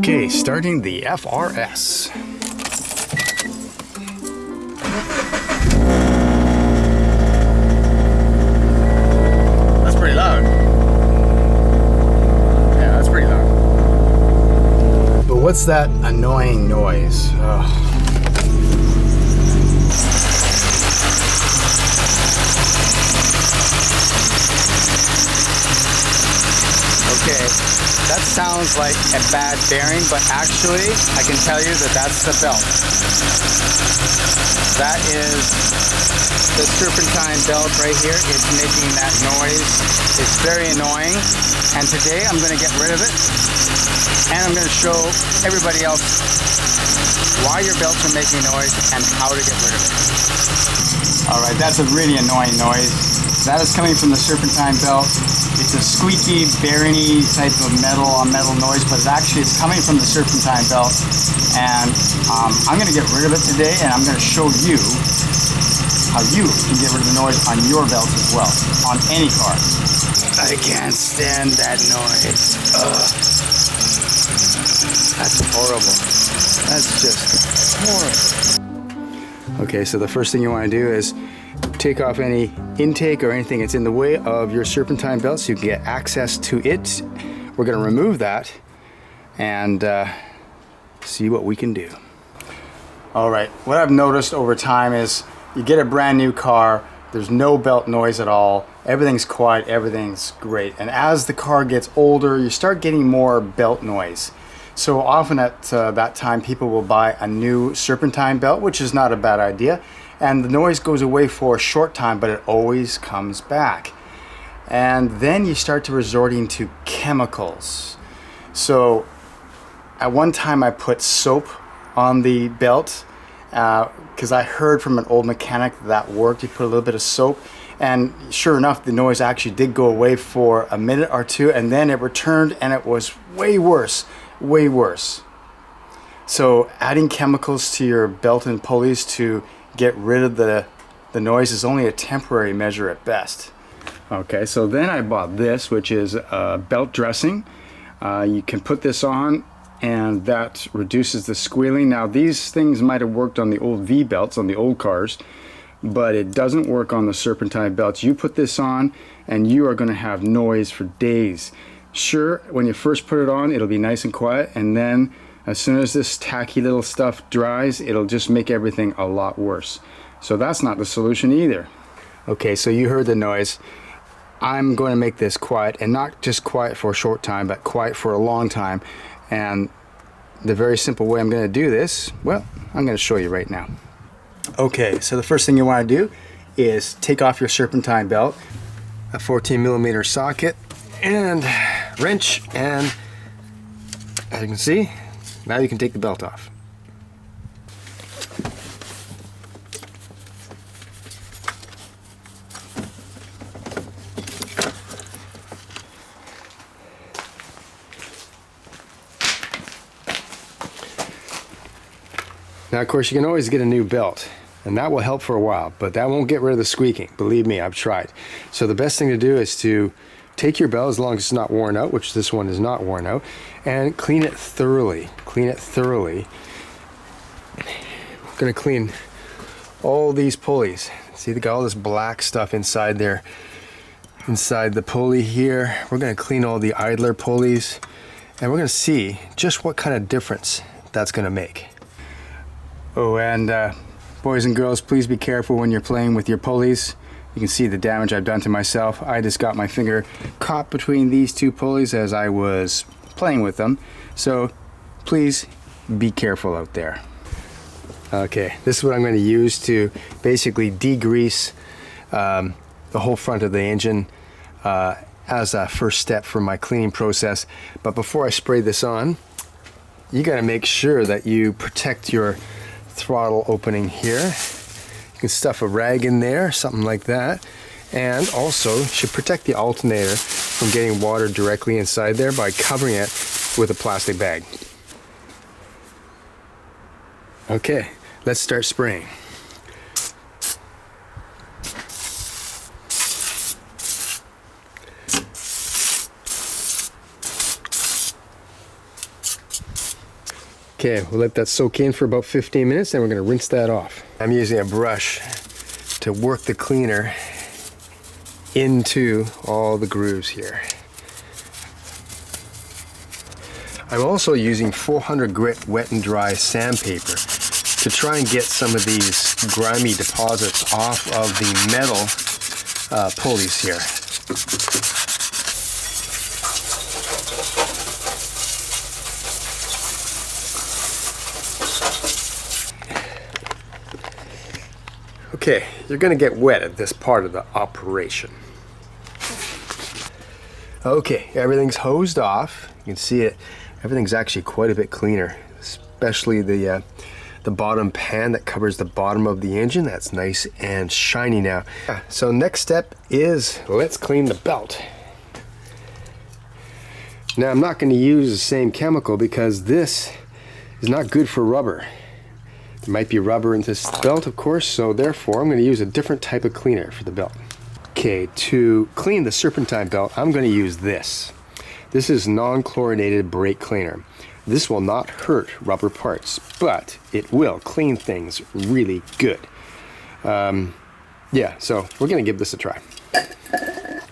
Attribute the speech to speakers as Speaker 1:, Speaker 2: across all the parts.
Speaker 1: Okay, starting the FRS. That's pretty loud. Yeah, that's pretty loud. But what's that annoying noise? Ugh. Okay, that sounds like a bad bearing, but actually, I can tell you that that's the belt. That is the serpentine belt right here. It's making that noise. It's very annoying. And today, I'm going to get rid of it. And I'm going to show everybody else why your belts are making noise and how to get rid of it. All right, that's a really annoying noise. That is coming from the serpentine belt. It's a squeaky, bearing-y type of metal on metal noise, but it's coming from the serpentine belt. And I'm going to get rid of it today, and I'm going to show you how you can get rid of the noise on your belt as well, on any car. I can't stand that noise. Ugh. That's horrible. That's just horrible. Okay, so the first thing you want to do is take off any intake or anything that's in the way of your serpentine belt so you can get access to it. We're going to remove that and see what we can do. All right, what I've noticed over time is you get a brand new car, there's no belt noise at all, everything's quiet, everything's great. And as the car gets older, you start getting more belt noise. So often at that time, people will buy a new serpentine belt, which is not a bad idea. And the noise goes away for a short time, but it always comes back. And then you start to resorting to chemicals. So at one time I put soap on the belt because I heard from an old mechanic that worked. You put a little bit of soap, and sure enough, the noise actually did go away for a minute or two, and then it returned and it was way worse, way worse. So adding chemicals to your belt and pulleys to get rid of the noise is only a temporary measure at best. Okay, so then I bought this, which is belt dressing. You can put this on and that reduces the squealing. Now these things might have worked on the old V belts on the old cars, but it doesn't work on the serpentine belts. You put this on and you are going to have noise for days. Sure, when you first put it on, it'll be nice and quiet, and then as soon as this tacky little stuff dries, it'll just make everything a lot worse. So that's not the solution either. Okay, so you heard the noise. I'm going to make this quiet, and not just quiet for a short time, but quiet for a long time. And the very simple way I'm going to do this, well, I'm going to show you right now. Okay, so the first thing you want to do is take off your serpentine belt, a 14mm socket, and wrench, and as you can see, now you can take the belt off. Now, of course, you can always get a new belt, and that will help for a while, but that won't get rid of the squeaking. Believe me, I've tried. So the best thing to do is to take your belt, as long as it's not worn out, which this one is not worn out, and clean it thoroughly. Clean it thoroughly. I'm going to clean all these pulleys. See, they got all this black stuff inside there, inside the pulley here. We're going to clean all the idler pulleys, and we're going to see just what kind of difference that's going to make. Oh, and boys and girls, please be careful when you're playing with your pulleys. You can see the damage I've done to myself. I just got my finger caught between these two pulleys as I was playing with them. So please be careful out there. Okay, this is what I'm going to use to basically degrease the whole front of the engine as a first step for my cleaning process. But before I spray this on, you got to make sure that you protect your throttle opening here. You can stuff a rag in there, something like that, and also you should protect the alternator from getting water directly inside there by covering it with a plastic bag. Okay, let's start spraying.
Speaker 2: Okay, we'll let that soak in for about 15 minutes, then we're going to rinse that off. I'm using a brush to work the cleaner into all the grooves here. I'm also using 400 grit wet and dry sandpaper to try and get some of these grimy deposits off of the metal pulleys here. Okay, you're going to get wet at this part of the operation. Okay, everything's hosed off. You can see it. Everything's actually quite a bit cleaner, especially the bottom pan that covers the bottom of the engine. That's nice and shiny now. So next step is let's clean the belt. Now I'm not going to use the same chemical because this is not good for rubber. There might be rubber in this belt, of course, so therefore I'm going to use a different type of cleaner for the belt. Okay, to clean the serpentine belt, I'm going to use this. This is non-chlorinated brake cleaner. This will not hurt rubber parts, but it will clean things really good. Yeah, so we're going to give this a try.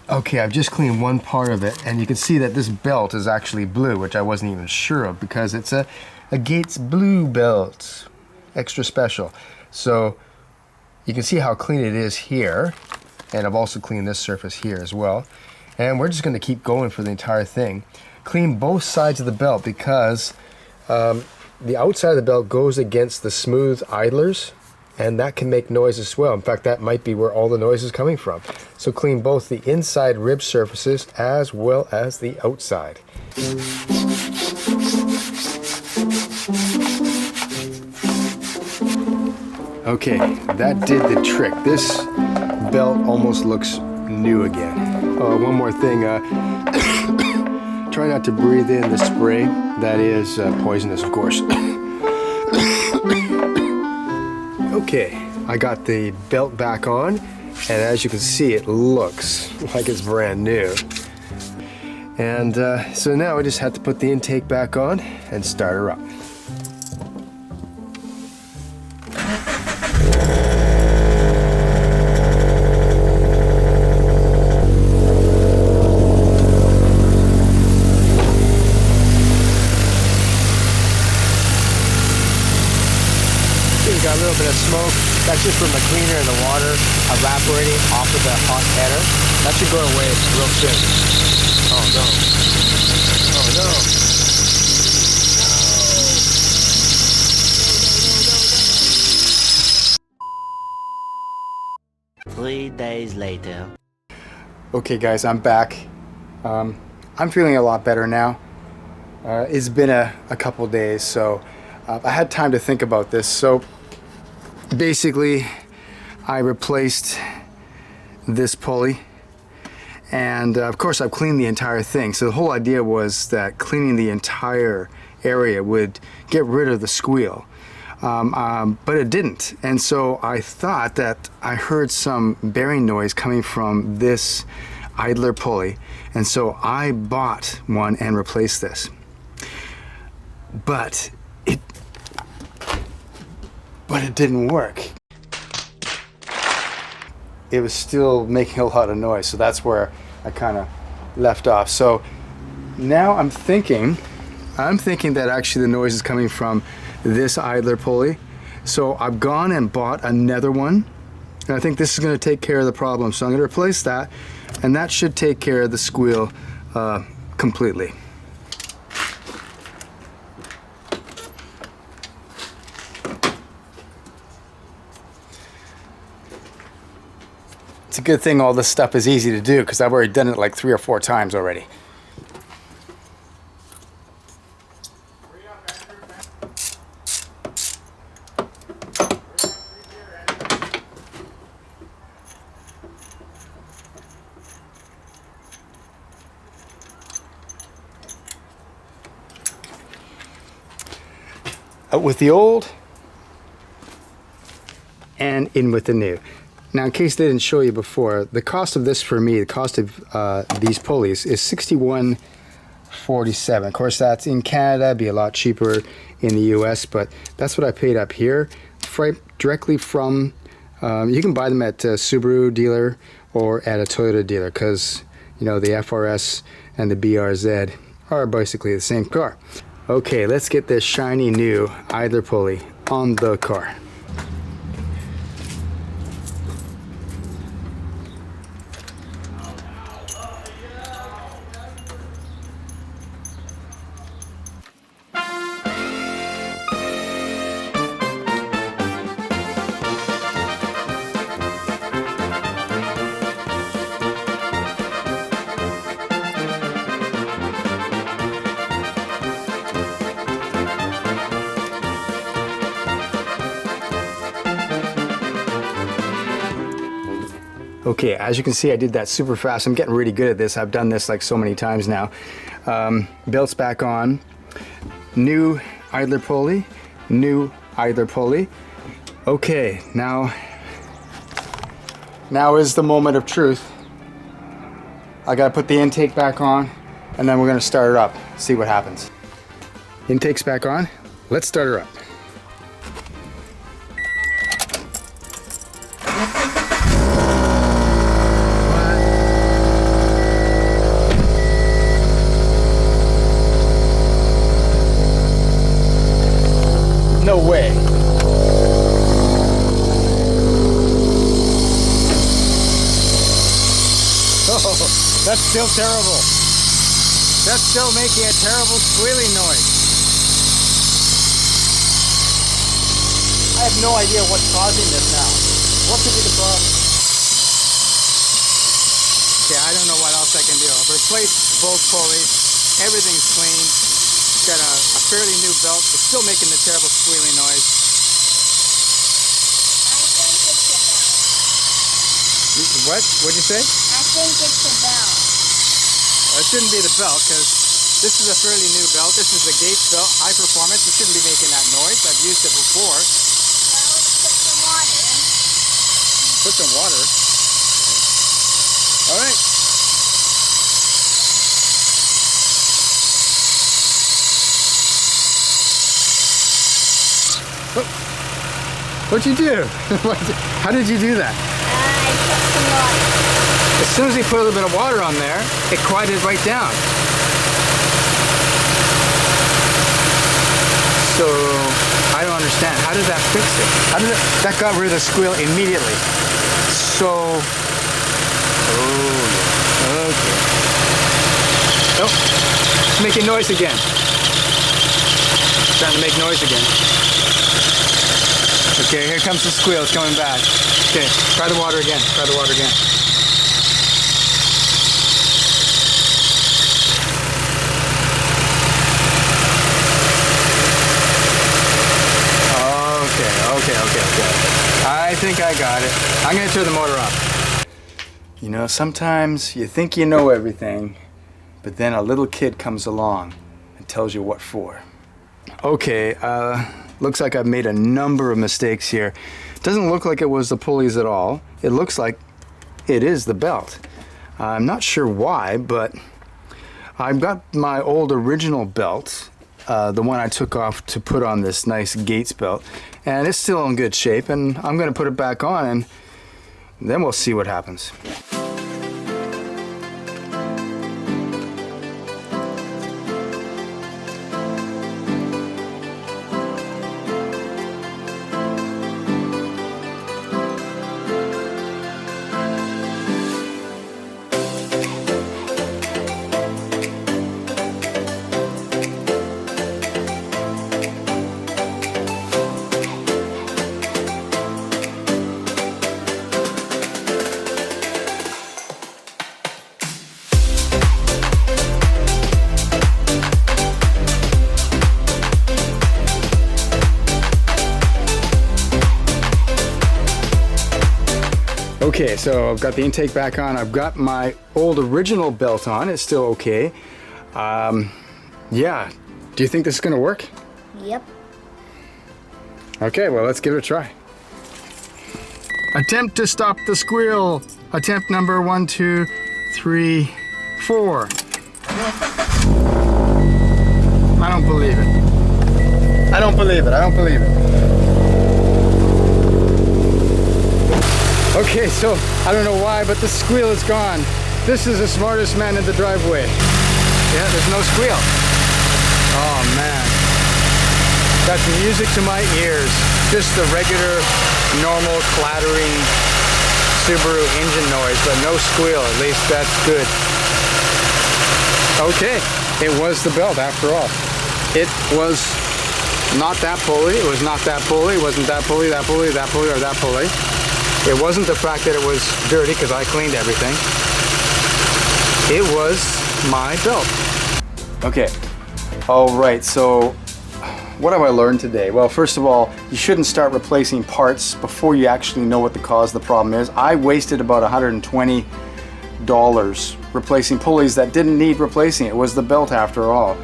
Speaker 2: Okay, I've just cleaned one part of it, and you can see that this belt is actually blue, which I wasn't even sure of because it's a Gates blue belt. Extra special. So you can see how clean it is here, and I've also cleaned this surface here as well, and we're just going to keep going for the entire thing. Clean both sides of the belt because the outside of the belt goes against the smooth idlers, and that can make noise as well. In fact, that might be where all the noise is coming from. So clean both the inside rib surfaces as well as the outside. Okay, that did the trick. This belt almost looks new again. Oh, one more thing. Try not to breathe in the spray. That is poisonous, of course. Okay, I got the belt back on, and as you can see, it looks like it's brand new. And so now I just have to put the intake back on and start her up. Got a little bit of smoke. That's just from the cleaner and the water evaporating off of the hot header. That should go away real soon. Oh no. Oh no.
Speaker 3: 3 days later.
Speaker 1: Okay guys, I'm back. I'm feeling a lot better now. It's been a couple days, so I had time to think about this. So basically, I replaced this pulley, and of course I've cleaned the entire thing. So the whole idea was that cleaning the entire area would get rid of the squeal, but it didn't. And so I thought that I heard some bearing noise coming from this idler pulley, and so I bought one and replaced this. But it didn't work. It was still making a lot of noise, so that's where I kind of left off. So now I'm thinking that actually the noise is coming from this idler pulley. So I've gone and bought another one, and I think this is going to take care of the problem. So I'm going to replace that, and that should take care of the squeal completely. It's a good thing all this stuff is easy to do because I've already done it like 3 or 4 times already. Out with the old and in with the new. Now, in case they didn't show you before, the cost of this for me, the cost of these pulleys is $61 $47. Of course, that's in Canada. It'd be a lot cheaper in the US, but that's what I paid up here. Right directly from, you can buy them at a Subaru dealer or at a Toyota dealer, because you know the FRS and the BRZ are basically the same car. Okay, let's get this shiny new idler pulley on the car. Okay, as you can see, I did that super fast. I'm getting really good at this. I've done this like so many times now. Belt's back on. New idler pulley. New idler pulley. Okay, now is the moment of truth. I gotta put the intake back on, and then we're gonna start her up. See what happens. Intake's back on. Let's start her up. No way. Oh, that's still terrible. That's still making a terrible squealing noise. I have no idea what's causing this now. What could be the problem? Okay, I don't know what else I can do. I've replaced both pulleys. Everything's clean. It's got a fairly new belt. It's still making the terrible squealing noise. What? What'd you say?
Speaker 3: I think it's the belt.
Speaker 1: Well, it shouldn't be the belt, because this is a fairly new belt. This is the Gates belt, high performance. It shouldn't be making that noise. I've used it before.
Speaker 3: Well, let's put some water in.
Speaker 1: Put some water. All right. What'd you do? How did you do that?
Speaker 3: I put some water.
Speaker 1: As soon as you put a little bit of water on there, it quieted right down. So, I don't understand. How did that fix it? How did that got rid of the squeal immediately? So, oh, yeah. Okay. Oh, it's making noise again. It's starting to make noise again. Okay, here comes the squeal. It's coming back. Okay, try the water again. Try the water again. Okay. I think I got it. I'm gonna turn the motor off. You know, sometimes you think you know everything, but then a little kid comes along and tells you what for. Okay, looks like I've made a number of mistakes here. Doesn't look like it was the pulleys at all. It looks like it is the belt. I'm not sure why, but I've got my old original belt, the one I took off to put on this nice Gates belt, and it's still in good shape, and I'm gonna put it back on, and then we'll see what happens. Okay, so I've got the intake back on. I've got my old original belt on. It's still okay. Yeah, do you think this is gonna work?
Speaker 3: Yep.
Speaker 1: Okay, well, let's give it a try. Attempt to stop the squeal. Attempt number 1, 2, 3, 4.
Speaker 2: don't believe it. I don't believe it.
Speaker 1: Okay, so I don't know why, but the squeal is gone. This is the smartest man in the driveway. Yeah, there's no squeal. Oh man. That's music to my ears. Just the regular, normal, clattering Subaru engine noise, but no squeal. At least that's good. Okay, it was the belt after all. It was not that pulley, it was not that pulley, it wasn't that pulley, that pulley, that pulley, or that pulley. It wasn't the fact that it was dirty because I cleaned everything. It was my belt. Okay, all right, so what have I learned today? Well, first of all, you shouldn't start replacing parts before you actually know what the cause of the problem is. I wasted about $120 replacing pulleys that didn't need replacing. It was the belt after all.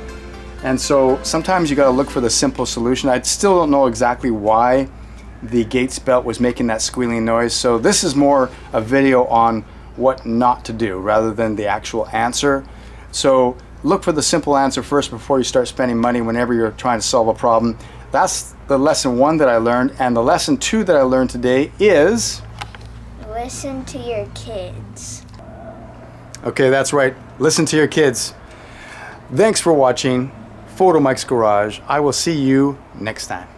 Speaker 1: And so sometimes you got to look for the simple solution. I still don't know exactly why the Gates belt was making that squealing noise. So this is more a video on what not to do rather than the actual answer. So look for the simple answer first before you start spending money whenever you're trying to solve a problem. That's the lesson 1 that I learned. And the lesson 2 that I learned today is...
Speaker 3: Listen to your kids.
Speaker 1: Okay, that's right. Listen to your kids. Thanks for watching Photomikes Garage. I will see you next time.